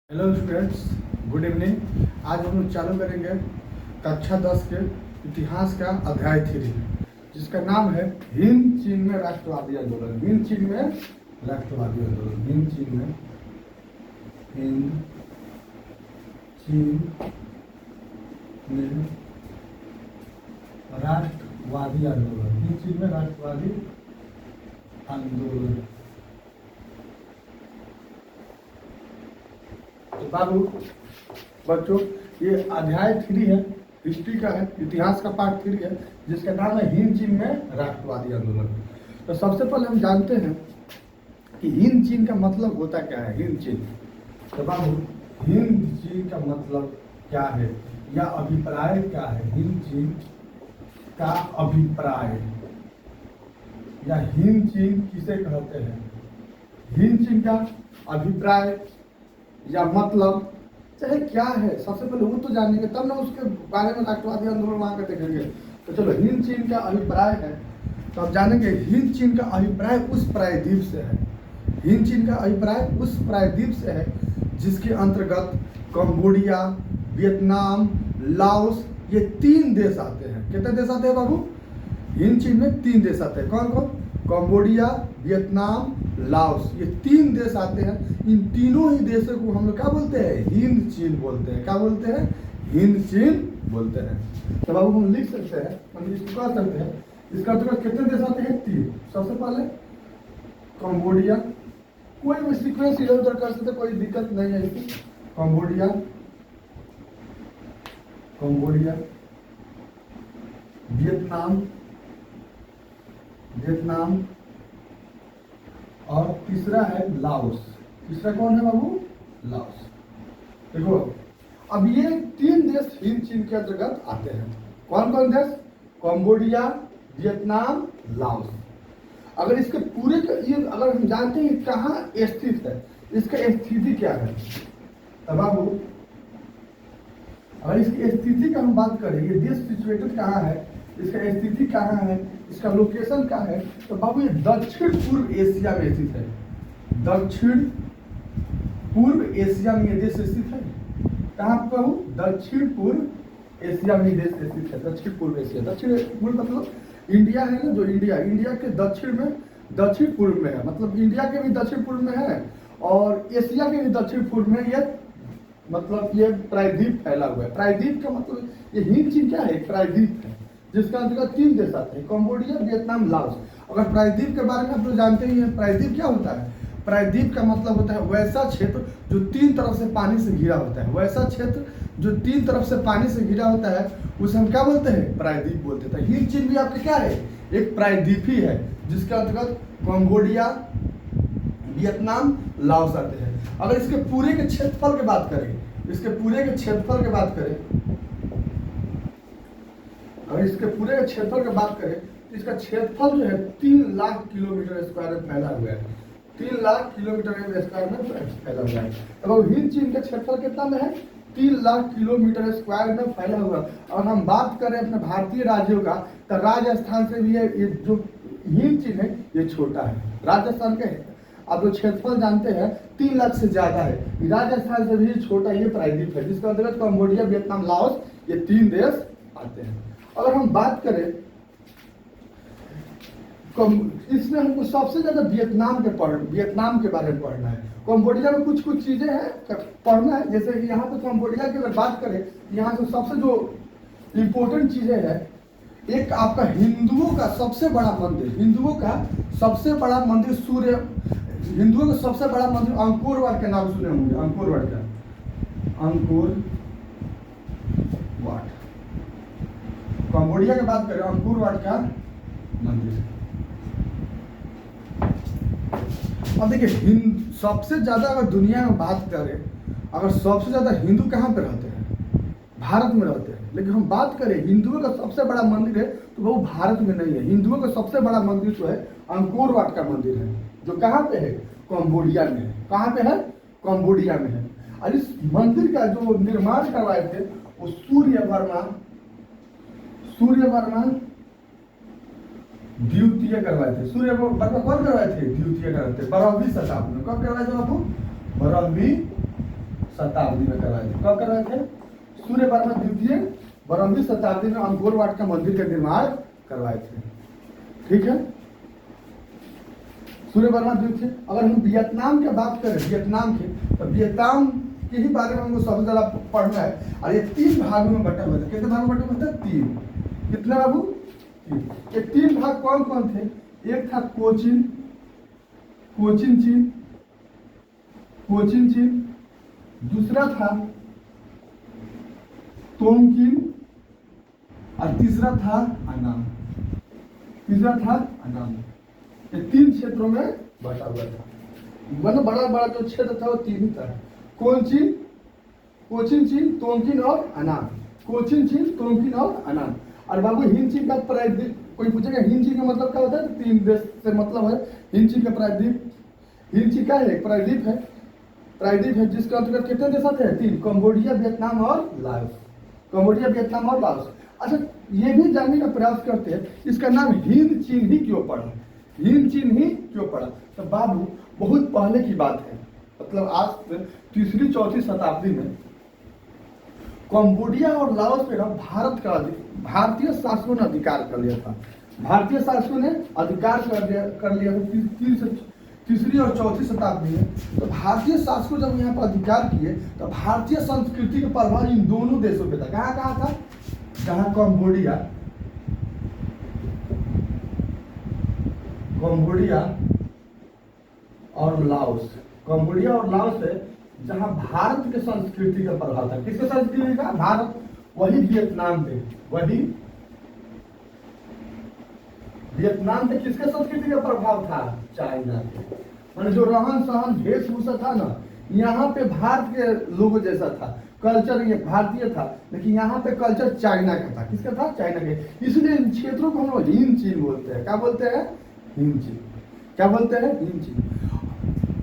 Hello students, good evening. आज हम लोग चालू करेंगे कक्षा 10 के इतिहास का अध्याय 3, जिसका नाम है हिंद चीन में राष्ट्रवादी आंदोलन। हिंद चीन में राष्ट्रवादी आंदोलन। हिंद चीन में राष्ट्रवादी आंदोलन। हिंद चीन में राष्ट्रवादी आंदोलन। तो बाबू बच्चों, ये अध्याय 3 है, हिस्ट्री का है, इतिहास का पार्ट 3 है, जिसका नाम है हिंद चीन में राष्ट्रवादी आंदोलन। तो सबसे पहले हम जानते हैं कि हिंद चीन का मतलब होता क्या है। हिंद चीन, तो बाबू हिंद चीन का मतलब क्या है या अभिप्राय क्या है? हिंद चीन का अभिप्राय या हिंद चीन किसे कहते हैं? हिंद चीन का अभिप्राय या मतलब चाहे क्या है, सबसे पहले वो तो जानेंगे, तब ना उसके बारे में राष्ट्रवादी आंदोलन वहां का देखेंगे। तो चलो, हिंद चीन का अभिप्राय है तो आप जानेंगे हिंद चीन का अभिप्राय उस प्रायद्वीप से है। हिंद चीन का अभिप्राय उस प्रायद्वीप से है जिसके अंतर्गत कंबोडिया, वियतनाम, लाओस, ये 3 देश आते हैं। कितने देश आते हैं बाबू? हिंद चीन में 3 देश आते हैं। कौन कौन? कंबोडिया, वियतनाम, लाओस, ये 3 देश आते हैं। इन तीनों ही देशों को हम लोग क्या बोलते हैं? हिंद चीन बोलते हैं। क्या बोलते हैं? हिंद चीन बोलते हैं। तो बाबू हम लिख सकते हैं, हम इसको कह सकते हैं, इसका अंतर्गत कितने देश आते हैं? 3। सबसे पहले कंबोडिया, कोई भी सीक्वेंस इधर उधर कर सकते, कोई दिक्कत नहीं है इसकी। कंबोडिया, वियतनाम और तीसरा है लाओस। तीसरा कौन है बाबू? लाओस। देखो, अब ये 3 देश हिंद चीन के अंतर्गत आते हैं। कौन कौन देश? Cambodia, Vietnam, Laos. अगर इसके पूरे ये अगर हम जानते हैं कहाँ स्थित है, इसका स्थिति क्या है, तो बाबू अगर इसकी स्थिति का हम बात करें, ये देश सिचुएटेड कहाँ है, इसका स्थिति कहाँ है, इसका लोकेशन कहाँ है, तो बाबू ये दक्षिण पूर्व एशिया में स्थित है। दक्षिण पूर्व एशिया में ये देश स्थित है। कहाँ पर बाबू? दक्षिण पूर्व एशिया में ये देश स्थित है। दक्षिण पूर्व एशिया, दक्षिण पूर्व मतलब इंडिया है ना, जो इंडिया के दक्षिण में, दक्षिण पूर्व में है। मतलब इंडिया के भी दक्षिण पूर्व में है और एशिया के भी दक्षिण पूर्व में ये मतलब ये प्रायद्वीप फैला हुआ है। प्रायद्वीप का मतलब ये हिंद चीन क्या है? प्रायद्वीप है, जिसका अंतर्गत 3 देश आते हैं, कंबोडिया, वियतनाम, लाओस। अगर प्रायद्वीप के बारे में आप लोग जानते ही हैं, प्रायद्वीप क्या होता है? प्रायद्वीप का मतलब होता है वैसा क्षेत्र जो 3 तरफ से पानी से घिरा होता है। वैसा क्षेत्र जो 3 तरफ से पानी से घिरा होता है, उसे हम क्या बोलते हैं? प्रायद्वीप बोलते हैं। हिंद चीन भी आपके क्या है? एक प्रायद्वीप ही है, जिसके अंतर्गत कंबोडिया, वियतनाम, लाओस आते हैं। अगर इसके पूरे के क्षेत्रफल की बात करें, अगर इसके पूरे के क्षेत्रफल की बात करें तो इसका क्षेत्रफल जो है 3 लाख किलोमीटर स्क्वायर में फैला हुआ है। 3 लाख किलोमीटर स्क्वायर में फैला हुआ है। अब हिंद चीन का क्षेत्रफल कितना में है? 3 लाख किलोमीटर स्क्वायर में फैला हुआ। और हम बात करें अपने भारतीय राज्यों का, तो राजस्थान से भी ये जो हिंद चीन है ये छोटा है। राजस्थान का आप लोग क्षेत्रफल जानते हैं 3 लाख से ज्यादा है। राजस्थान से भी छोटा ये प्रायद्वीप है, जिसका अंतर्गत कंबोडिया, वियतनाम, लाओस, ये 3 देश आते हैं। अगर हम बात करें इसमें हमको सबसे ज्यादा वियतनाम के बारे में पढ़ना है। कंबोडिया में कुछ चीजें हैं पढ़ना है, जैसे कि यहाँ पे कंबोडिया की अगर बात करें, यहाँ से सबसे जो इम्पोर्टेंट चीजें हैं, एक आपका हिंदुओं का सबसे बड़ा मंदिर, हिंदुओं का सबसे बड़ा मंदिर अंकोर वाट के नाम सुने होंगे। अंकोर वाट, कंबोडिया की बात करें, अंकोर वाट का मंदिर। अब देखिए, सबसे ज्यादा अगर दुनिया में बात करें, अगर सबसे ज्यादा हिंदू कहाँ पे रहते हैं? भारत में रहते हैं। लेकिन हम बात करें हिंदुओं का सबसे बड़ा मंदिर है, तो वो भारत में नहीं है। हिंदुओं का सबसे बड़ा मंदिर जो है अंकोर वाट का मंदिर है, जो कहाँ पे है? कंबोडिया में है। कहाँ पे है? कंबोडिया में है। और इस मंदिर का जो निर्माण करवाए थे वो सूर्य वर्मा द्वितीय करवाए थे। सूर्य वर्मा कौन करवाए थे? द्वितीय करवाए थे 12वीं शताब्दी में। कब करवाए थे बाबू? 12वीं शताब्दी में करवाए थे। कब करवाए थे? सूर्य वर्मा द्वितीय 12वीं शताब्दी में अंगोर वाट का मंदिर का निर्माण करवाए थे। ठीक है, सूर्य वर्मा द्वितीय। अगर हम वियतनाम की बात करें, वियतनाम की, तो वियतनाम के ही बारे में हमको सबसे ज्यादा पढ़ना है। और ये 3 भागों में बटा हुआ था। कितने भागों में बटा हुआ था? 3। कितने बाबू? 3। ये 3 भाग कौन कौन थे? एक था कोचिन, कोचिन चीन, कोचिन चीन। दूसरा था तोंगकिन और तीसरा था अनाम। तीसरा था अनाम। ये 3 क्षेत्रों में बटा हुआ था। मतलब बड़ा बड़ा जो क्षेत्र था वो 3 ही था। कोचिन, कोचिन चीन, तोंगकिन और अनाम। कोचिन चीन, तोंगकिन और अनाम। और बाबू हिंद चीन का प्रायद्वीप, कोई पूछेगा हिंद चीन का मतलब क्या होता है? 3 देश से मतलब है हिंद चीन का प्रायद्वीप। हिंद चीन का है प्रायद्वीप है, प्रायद्वीप है जिसके अंतर्गत कितने देश आते हैं? 3। कंबोडिया, वियतनाम और लाओस। कंबोडिया, वियतनाम और लाओस। अच्छा, ये भी जानने का प्रयास करते हैं इसका नाम हिंद चीन ही क्यों पड़ा? हिंद चीन ही क्यों पड़ा? तो बाबू बहुत पहले की बात है, मतलब आज से 3री 4थी शताब्दी में कंबोडिया और लाओस पे ना भारतीय शासकों ने अधिकार कर लिया था। भारतीय शासकों ने अधिकार कर लिया था 3री और 4थी शताब्दी में। तो भारतीय शासकों जब यहाँ पर अधिकार किए तो भारतीय संस्कृति का प्रभाव इन दोनों देशों पे था। कहाँ कहाँ था? जहाँ कंबोडिया और लाओस, कंबोडिया और लाओस है जहाँ भारत के संस्कृति का प्रभाव था। किसके संस्कृति का? भारत। वही वियतनाम पे, वही वियतनाम पे किसके संस्कृति का प्रभाव था? चाइना के। मैंने जो रहन सहन वेशभूषा था ना, यहाँ पे भारत के लोगों जैसा था, कल्चर ये भारतीय था, लेकिन यहाँ पे कल्चर चाइना का था। किसका था? चाइना के। इसलिए इन क्षेत्रों को हम लोग हिंद चीन बोलते हैं। क्या बोलते हैं? हिंद चीन। क्या बोलते हैं? हिंद चीन।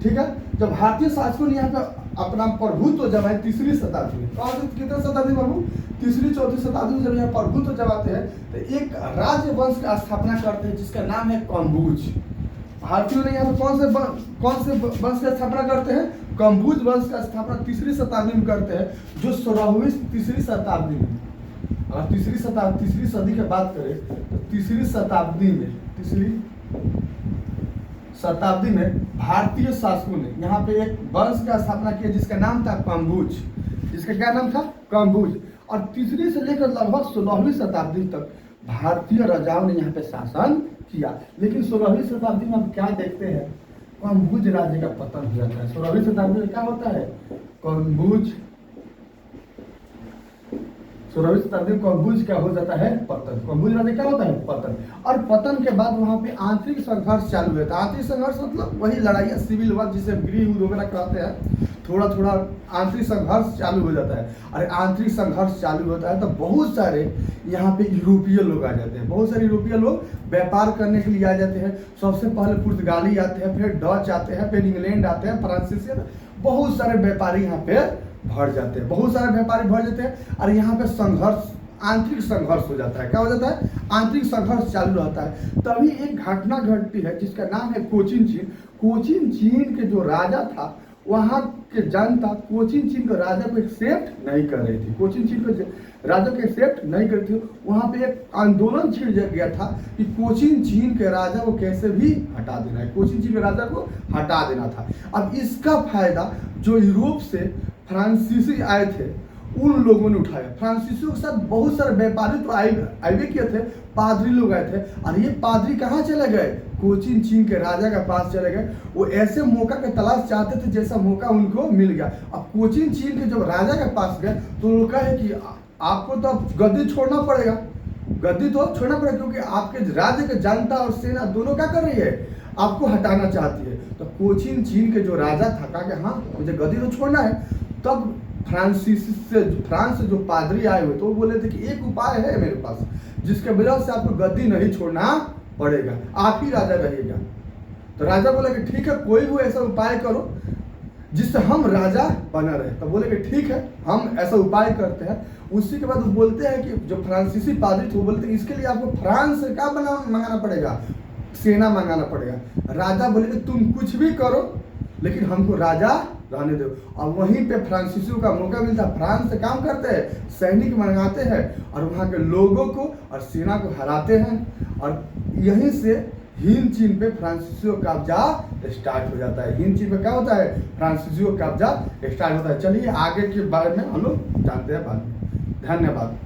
ठीक है, जब भारतीय शासकों ने यहाँ पे अपना प्रभुत्व जमाए 3री शताब्दी में, कितने शताब्दी बाबू? 3री 4थी शताब्दी में जब यहाँ प्रभुत्व जमाते हैं तो एक राज्य वंश का स्थापना करते हैं जिसका नाम है कंबुज। भारतीयों ने यहाँ पे कौन से वंश की स्थापना करते हैं? कंबुज वंश का स्थापना 3री शताब्दी में करते हैं, जो 16वीं 3री शताब्दी में। और 3री सदी की बात करें तो 3री शताब्दी में भारतीय शासकों ने यहाँ पे एक वंश का स्थापना किया जिसका नाम था कंबुज। जिसका क्या नाम था? कंबुज। और 3री से लेकर लगभग 16वीं शताब्दी तक भारतीय राजाओं ने यहाँ पे शासन किया। लेकिन 16वीं शताब्दी में हम क्या देखते हैं? कंबुज राज्य का पतन हो जाता है। 16वीं शताब्दी में क्या होता है? कंबुज 16वीं शताब्दी में कंबुज क्या हो जाता है? पतन। कंबुज राज्य क्या होता है? पतन। और पतन के बाद वहाँ पे आंतरिक संघर्ष चालू होता है। आंतरिक संघर्ष मतलब वही लड़ाई, सिविल वॉर जिसे गृह युद्ध वगैरह कहते हैं। थोड़ा थोड़ा आंतरिक संघर्ष चालू हो जाता है। और आंतरिक संघर्ष चालू होता है तो बहुत सारे यहाँ पे यूरोपीय लोग आ जाते हैं। बहुत सारे यूरोपीय लोग व्यापार करने के लिए आ जाते हैं। सबसे पहले पुर्तगाली आते हैं, फिर डच आते हैं, फिर इंग्लैंड आते हैं, फ्रांसीसी। बहुत सारे व्यापारी यहाँ पे भर जाते हैं। बहुत सारे व्यापारी भर जाते हैं और यहाँ पे संघर्ष, आंतरिक संघर्ष हो जाता है। क्या हो जाता है? आंतरिक संघर्ष चालू रहता है। तभी एक घटना घटती है जिसका नाम है कोचिन चीन। कोचिन चीन के जो राजा था, वहाँ के जनता कोचिन चीन के राजा को एक्सेप्ट नहीं कर रही थी। कोचिन चीन के राजा को एक्सेप्ट नहीं कर रही थी। वहाँ पे एक आंदोलन छिड़ गया था कि कोचिन चीन के राजा को कैसे भी हटा देना है। कोचिन चीन के राजा को हटा देना था। अब इसका फायदा जो यूरोप से फ्रांसीसी आए थे उन लोगों ने उठाया। फ्रांसीसियों के साथ बहुत सारे व्यापारी तो आए किए थे, पादरी लोग आए थे। और ये पादरी कहाँ चले गए? कोचिन चीन के राजा के पास चले गए। वो ऐसे मौका का तलाश चाहते थे जैसा मौका उनको मिल गया। अब कोचिन चीन के जब राजा के पास गए तो उन्होंने कहा है कि आपको तो अब गद्दी छोड़ना पड़ेगा। गद्दी तो छोड़ना पड़ेगा क्योंकि आपके राज्य के जनता और सेना दोनों क्या कर रही है? आपको हटाना चाहती है। तो कोचिन चीन के जो राजा था कहा कि हाँ मुझे गद्दी तो छोड़ना है। तब फ्रांस से जो पादरी आए हुए तो वो बोले थे कि एक उपाय है मेरे पास जिसके वजह से आपको गद्दी नहीं छोड़ना पड़ेगा, आप ही राजा रहिएगा। तो राजा बोला कि ठीक है, कोई भी ऐसा उपाय करो जिससे हम राजा बना रहे। तो बोले कि ठीक है, हम ऐसा उपाय करते हैं। उसी के बाद वो बोलते हैं कि जो फ्रांसीसी पादरी थे वो बोलते हैं इसके लिए आपको फ्रांस से क्या मंगाना पड़ेगा? सेना मंगाना पड़ेगा। राजा बोले कि तुम कुछ भी करो लेकिन हमको राजा रहने दो। और वहीं पे फ्रांसीसियों का मौका मिलता है, फ्रांस से काम करते हैं, सैनिक मंगाते हैं और वहाँ के लोगों को और सेना को हराते हैं। और यहीं से हिंद चीन पे फ्रांसीसियों का कब्जा स्टार्ट हो जाता है। हिंद चीन पे क्या होता है, फ्रांसीसियों का कब्जा स्टार्ट होता है। चलिए आगे के बारे में हम लोग जानते हैं बाद में। धन्यवाद।